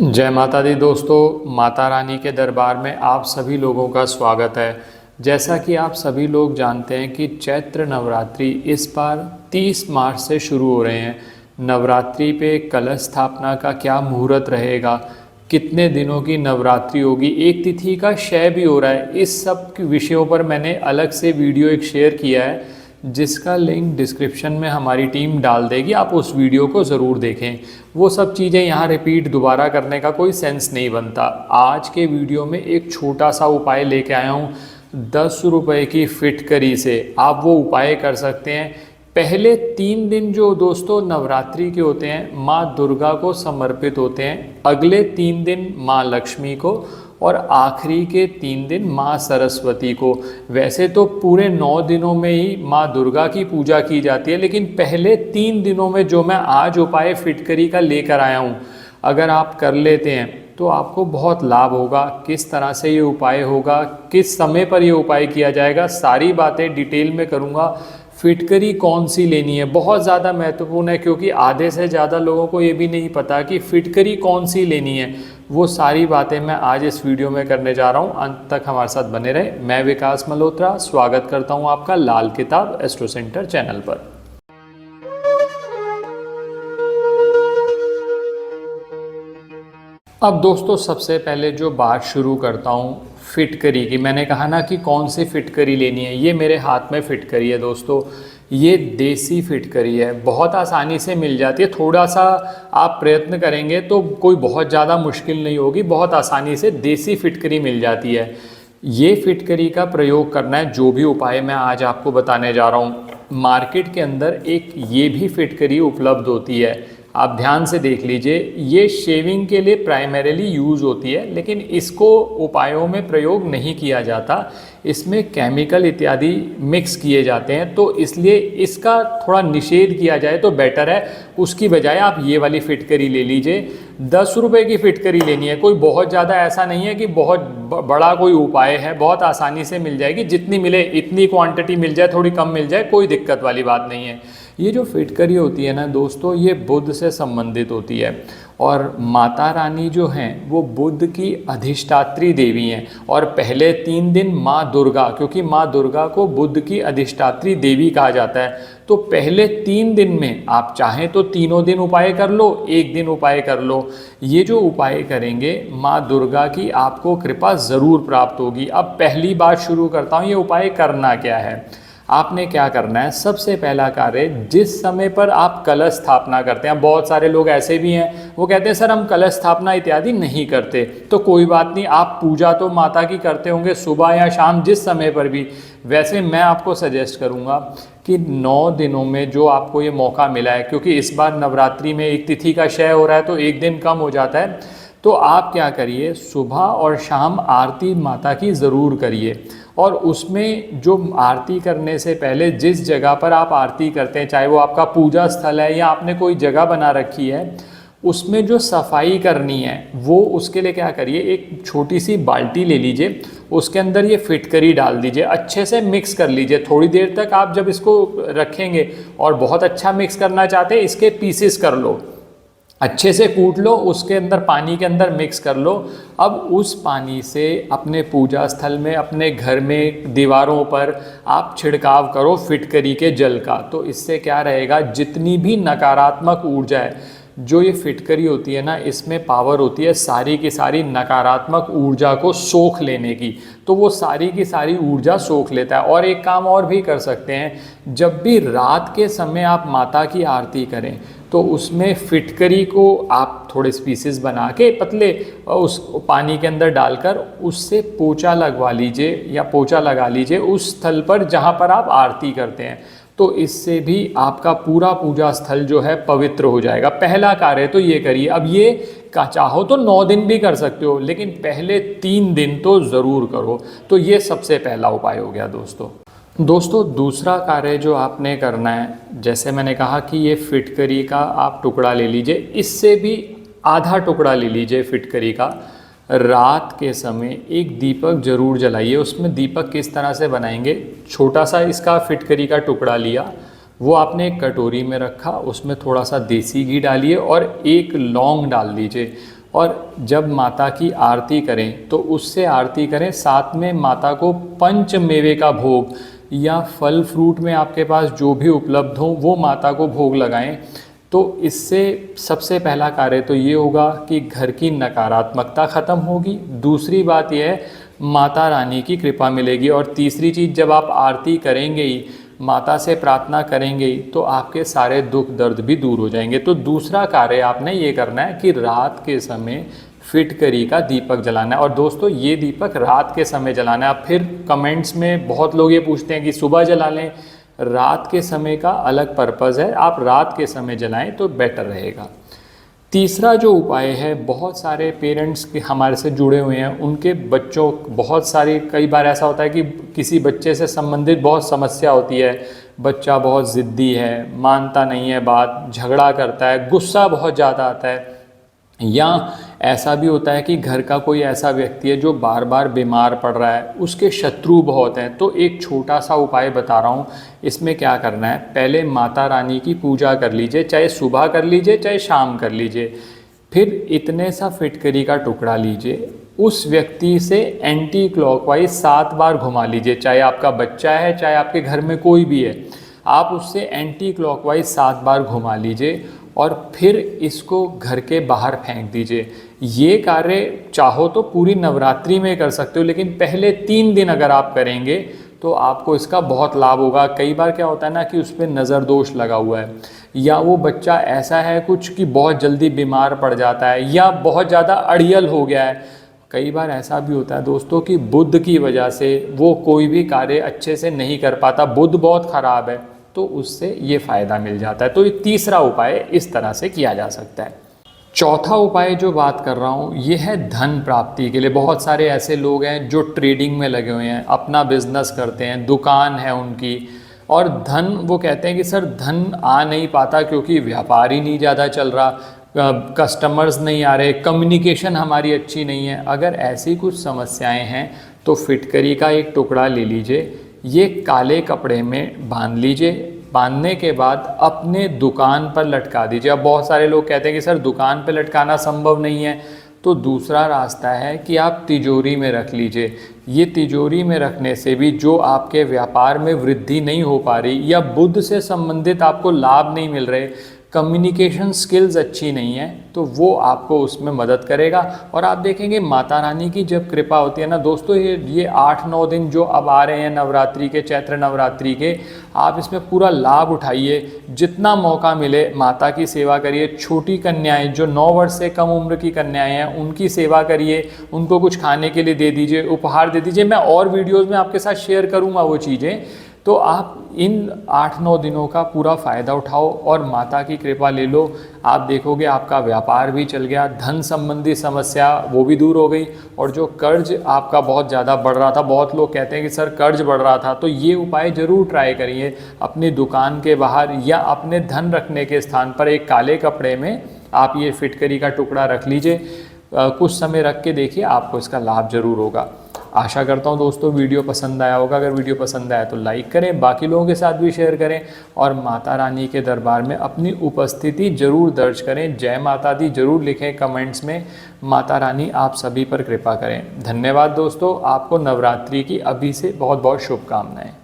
जय माता दी दोस्तों, माता रानी के दरबार में आप सभी लोगों का स्वागत है। जैसा कि आप सभी लोग जानते हैं कि चैत्र नवरात्रि इस बार 30 मार्च से शुरू हो रहे हैं। नवरात्रि पे कलश स्थापना का क्या मुहूर्त रहेगा, कितने दिनों की नवरात्रि होगी, एक तिथि का क्षय भी हो रहा है। इस सब विषयों पर मैंने अलग से वीडियो एक शेयर किया है, जिसका लिंक डिस्क्रिप्शन में हमारी टीम डाल देगी। आप उस वीडियो को ज़रूर देखें। वो सब चीज़ें यहाँ रिपीट दोबारा करने का कोई सेंस नहीं बनता। आज के वीडियो में एक छोटा सा उपाय लेके आया हूँ। 10 रुपये की फिटकरी से आप वो उपाय कर सकते हैं। पहले 3 दिन जो दोस्तों नवरात्रि के होते हैं माँ दुर्गा को समर्पित होते हैं, अगले 3 दिन माँ लक्ष्मी को और आखिरी के 3 दिन माँ सरस्वती को। वैसे तो पूरे 9 दिनों में ही माँ दुर्गा की पूजा की जाती है, लेकिन पहले 3 दिनों में जो मैं आज उपाय फिटकरी का लेकर आया हूँ, अगर आप कर लेते हैं तो आपको बहुत लाभ होगा। किस तरह से ये उपाय होगा, किस समय पर ये उपाय किया जाएगा, सारी बातें डिटेल में करूँगा। फिटकरी कौन सी लेनी है बहुत ज़्यादा महत्वपूर्ण है, क्योंकि आधे से ज़्यादा लोगों को ये भी नहीं पता कि फिटकरी कौन सी लेनी है। वो सारी बातें मैं आज इस वीडियो में करने जा रहा हूँ। अंत तक हमारे साथ बने रहे। मैं विकास मल्होत्रा स्वागत करता हूँ आपका लाल किताब एस्ट्रो सेंटर चैनल पर। अब दोस्तों सबसे पहले जो बात शुरू करता हूँ फिटकरी की। मैंने कहा ना कि कौन सी फिटकरी लेनी है। ये मेरे हाथ में फिटकरी है दोस्तों, ये देसी फिटकरी है, बहुत आसानी से मिल जाती है। थोड़ा सा आप प्रयत्न करेंगे तो कोई बहुत ज़्यादा मुश्किल नहीं होगी, बहुत आसानी से देसी फिटकरी मिल जाती है। ये फिटकरी का प्रयोग करना है, जो भी उपाय मैं आज आपको बताने जा रहा हूँ। मार्केट के अंदर एक ये भी फिटकरी उपलब्ध होती है, आप ध्यान से देख लीजिए। ये शेविंग के लिए प्राइमरीली यूज़ होती है, लेकिन इसको उपायों में प्रयोग नहीं किया जाता। इसमें केमिकल इत्यादि मिक्स किए जाते हैं, तो इसलिए इसका थोड़ा निषेध किया जाए तो बेटर है। उसकी बजाय आप ये वाली फिटकरी ले लीजिए। 10 रुपये की फिटकरी लेनी है, कोई बहुत ज़्यादा ऐसा नहीं है कि बहुत बड़ा कोई उपाय है, बहुत आसानी से मिल जाएगी। जितनी मिले इतनी क्वांटिटी मिल जाए, थोड़ी कम मिल जाए, कोई दिक्कत वाली बात नहीं है। ये जो फिटकरी होती है ना दोस्तों, ये बुध से संबंधित होती है, और माता रानी जो हैं वो बुध की अधिष्ठात्री देवी हैं। और पहले 3 दिन माँ दुर्गा, क्योंकि माँ दुर्गा को बुध की अधिष्ठात्री देवी कहा जाता है, तो पहले 3 दिन में आप चाहें तो तीनों दिन उपाय कर लो, एक दिन उपाय कर लो। ये जो उपाय करेंगे माँ दुर्गा की आपको कृपा ज़रूर प्राप्त होगी। अब पहली बात शुरू करता हूँ, ये उपाय करना क्या है। आपने क्या करना है, सबसे पहला कार्य, जिस समय पर आप कलश स्थापना करते हैं, बहुत सारे लोग ऐसे भी हैं वो कहते हैं सर हम कलश स्थापना इत्यादि नहीं करते, तो कोई बात नहीं, आप पूजा तो माता की करते होंगे सुबह या शाम, जिस समय पर भी। वैसे मैं आपको सजेस्ट करूंगा कि 9 दिनों में जो आपको ये मौका मिला है, क्योंकि इस बार नवरात्रि में एक तिथि का क्षय हो रहा है तो एक दिन कम हो जाता है, तो आप क्या करिए, सुबह और शाम आरती माता की ज़रूर करिए। और उसमें जो आरती करने से पहले जिस जगह पर आप आरती करते हैं, चाहे वो आपका पूजा स्थल है या आपने कोई जगह बना रखी है, उसमें जो सफाई करनी है वो उसके लिए क्या करिए, एक छोटी सी बाल्टी ले लीजिए, उसके अंदर ये फिटकरी डाल दीजिए, अच्छे से मिक्स कर लीजिए। थोड़ी देर तक आप जब इसको रखेंगे, और बहुत अच्छा मिक्स करना चाहते हैं, इसके पीसेस कर लो, अच्छे से कूट लो, उसके अंदर पानी के अंदर मिक्स कर लो। अब उस पानी से अपने पूजा स्थल में, अपने घर में दीवारों पर आप छिड़काव करो फिटकरी के जल का। तो इससे क्या रहेगा, जितनी भी नकारात्मक ऊर्जा है, जो ये फिटकरी होती है ना, इसमें पावर होती है सारी की सारी नकारात्मक ऊर्जा को सोख लेने की, तो वो सारी की सारी ऊर्जा सोख लेता है। और एक काम और भी कर सकते हैं, जब भी रात के समय आप माता की आरती करें तो उसमें फिटकरी को आप थोड़े पीसेस बना के पतले उस पानी के अंदर डालकर उससे पोछा लगवा लीजिए या पोछा लगा लीजिए उस स्थल पर जहाँ पर आप आरती करते हैं। तो इससे भी आपका पूरा पूजा स्थल जो है पवित्र हो जाएगा। पहला कार्य तो ये करिए। अब ये का चाहो तो 9 दिन भी कर सकते हो, लेकिन पहले 3 दिन तो ज़रूर करो। तो ये सबसे पहला उपाय हो गया दोस्तों। दूसरा कार्य जो आपने करना है, जैसे मैंने कहा कि ये फिटकरी का आप टुकड़ा ले लीजिए, इससे भी आधा टुकड़ा ले लीजिए फिटकरी का। रात के समय एक दीपक जरूर जलाइए। उसमें दीपक किस तरह से बनाएंगे, छोटा सा इसका फिटकरी का टुकड़ा लिया, वो आपने एक कटोरी में रखा, उसमें थोड़ा सा देसी घी डालिए और एक लौंग डाल दीजिए। और जब माता की आरती करें तो उससे आरती करें, साथ में माता को पंच मेवे का भोग या फल फ्रूट में आपके पास जो भी उपलब्ध हो वो माता को भोग लगाएं। तो इससे सबसे पहला कार्य तो ये होगा कि घर की नकारात्मकता ख़त्म होगी। दूसरी बात यह है, माता रानी की कृपा मिलेगी। और तीसरी चीज़, जब आप आरती करेंगे ही, माता से प्रार्थना करेंगे ही, तो आपके सारे दुख दर्द भी दूर हो जाएंगे। तो दूसरा कार्य आपने ये करना है कि रात के समय फिटकरी का दीपक जलाना है। और दोस्तों ये दीपक रात के समय जलाना है। अब फिर कमेंट्स में बहुत लोग ये पूछते हैं कि सुबह जला लें, रात के समय का अलग पर्पज़ है, आप रात के समय जलाएं तो बेटर रहेगा। तीसरा जो उपाय है, बहुत सारे पेरेंट्स के हमारे से जुड़े हुए हैं, उनके बच्चों बहुत सारी, कई बार ऐसा होता है कि किसी बच्चे से संबंधित बहुत समस्या होती है, बच्चा बहुत ज़िद्दी है, मानता नहीं है बात, झगड़ा करता है, गुस्सा बहुत ज़्यादा आता है, या ऐसा भी होता है कि घर का कोई ऐसा व्यक्ति है जो बार बार बीमार पड़ रहा है, उसके शत्रु बहुत हैं। तो एक छोटा सा उपाय बता रहा हूँ, इसमें क्या करना है, पहले माता रानी की पूजा कर लीजिए, चाहे सुबह कर लीजिए चाहे शाम कर लीजिए। फिर इतने सा फिटकरी का टुकड़ा लीजिए, उस व्यक्ति से एंटी क्लॉकवाइज 7 बार घुमा लीजिए, चाहे आपका बच्चा है चाहे आपके घर में कोई भी है, आप उससे एंटी क्लॉकवाइज 7 बार घुमा लीजिए और फिर इसको घर के बाहर फेंक दीजिए। ये कार्य चाहो तो पूरी नवरात्रि में कर सकते हो, लेकिन पहले 3 दिन अगर आप करेंगे तो आपको इसका बहुत लाभ होगा। कई बार क्या होता है ना कि उस पर नज़र दोष लगा हुआ है, या वो बच्चा ऐसा है कुछ कि बहुत जल्दी बीमार पड़ जाता है, या बहुत ज़्यादा अड़ियल हो गया है। कई बार ऐसा भी होता है दोस्तों कि बुध की वजह से वो कोई भी कार्य अच्छे से नहीं कर पाता, बुध बहुत ख़राब है, तो उससे ये फ़ायदा मिल जाता है। तो ये तीसरा उपाय इस तरह से किया जा सकता है। चौथा उपाय जो बात कर रहा हूँ ये है धन प्राप्ति के लिए। बहुत सारे ऐसे लोग हैं जो ट्रेडिंग में लगे हुए हैं, अपना बिजनेस करते हैं, दुकान है उनकी, और धन, वो कहते हैं कि सर धन आ नहीं पाता क्योंकि व्यापार ही नहीं ज़्यादा चल रहा, कस्टमर्स नहीं आ रहे, कम्युनिकेशन हमारी अच्छी नहीं है। अगर ऐसी कुछ समस्याएं हैं तो फिटकरी का एक टुकड़ा ले लीजिए, ये काले कपड़े में बांध लीजिए, बांधने के बाद अपने दुकान पर लटका दीजिए। अब बहुत सारे लोग कहते हैं कि सर दुकान पर लटकाना संभव नहीं है, तो दूसरा रास्ता है कि आप तिजोरी में रख लीजिए। ये तिजोरी में रखने से भी जो आपके व्यापार में वृद्धि नहीं हो पा रही, या बुध से संबंधित आपको लाभ नहीं मिल रहे, कम्युनिकेशन स्किल्स अच्छी नहीं है, तो वो आपको उसमें मदद करेगा। और आप देखेंगे माता रानी की जब कृपा होती है ना दोस्तों, ये 8-9 दिन जो अब आ रहे हैं नवरात्रि के, चैत्र नवरात्रि के, आप इसमें पूरा लाभ उठाइए। जितना मौका मिले माता की सेवा करिए। छोटी कन्याएं जो 9 वर्ष से कम उम्र की कन्याएं हैं उनकी सेवा करिए, उनको कुछ खाने के लिए दे दीजिए, उपहार दे दीजिए। मैं और वीडियोज़ में आपके साथ शेयर करूँगा वो चीज़ें। तो आप इन 8-9 दिनों का पूरा फ़ायदा उठाओ और माता की कृपा ले लो। आप देखोगे आपका व्यापार भी चल गया, धन संबंधी समस्या वो भी दूर हो गई, और जो कर्ज आपका बहुत ज़्यादा बढ़ रहा था, बहुत लोग कहते हैं कि सर कर्ज बढ़ रहा था, तो ये उपाय ज़रूर ट्राई करिए। अपनी दुकान के बाहर या अपने धन रखने के स्थान पर एक काले कपड़े में आप ये फिटकरी का टुकड़ा रख लीजिए। कुछ समय रख के देखिए, आपको इसका लाभ ज़रूर होगा। आशा करता हूँ दोस्तों वीडियो पसंद आया होगा। अगर वीडियो पसंद आया तो लाइक करें, बाकी लोगों के साथ भी शेयर करें, और माता रानी के दरबार में अपनी उपस्थिति जरूर दर्ज करें। जय माता दी जरूर लिखें कमेंट्स में। माता रानी आप सभी पर कृपा करें। धन्यवाद दोस्तों, आपको नवरात्रि की अभी से बहुत बहुत शुभकामनाएं।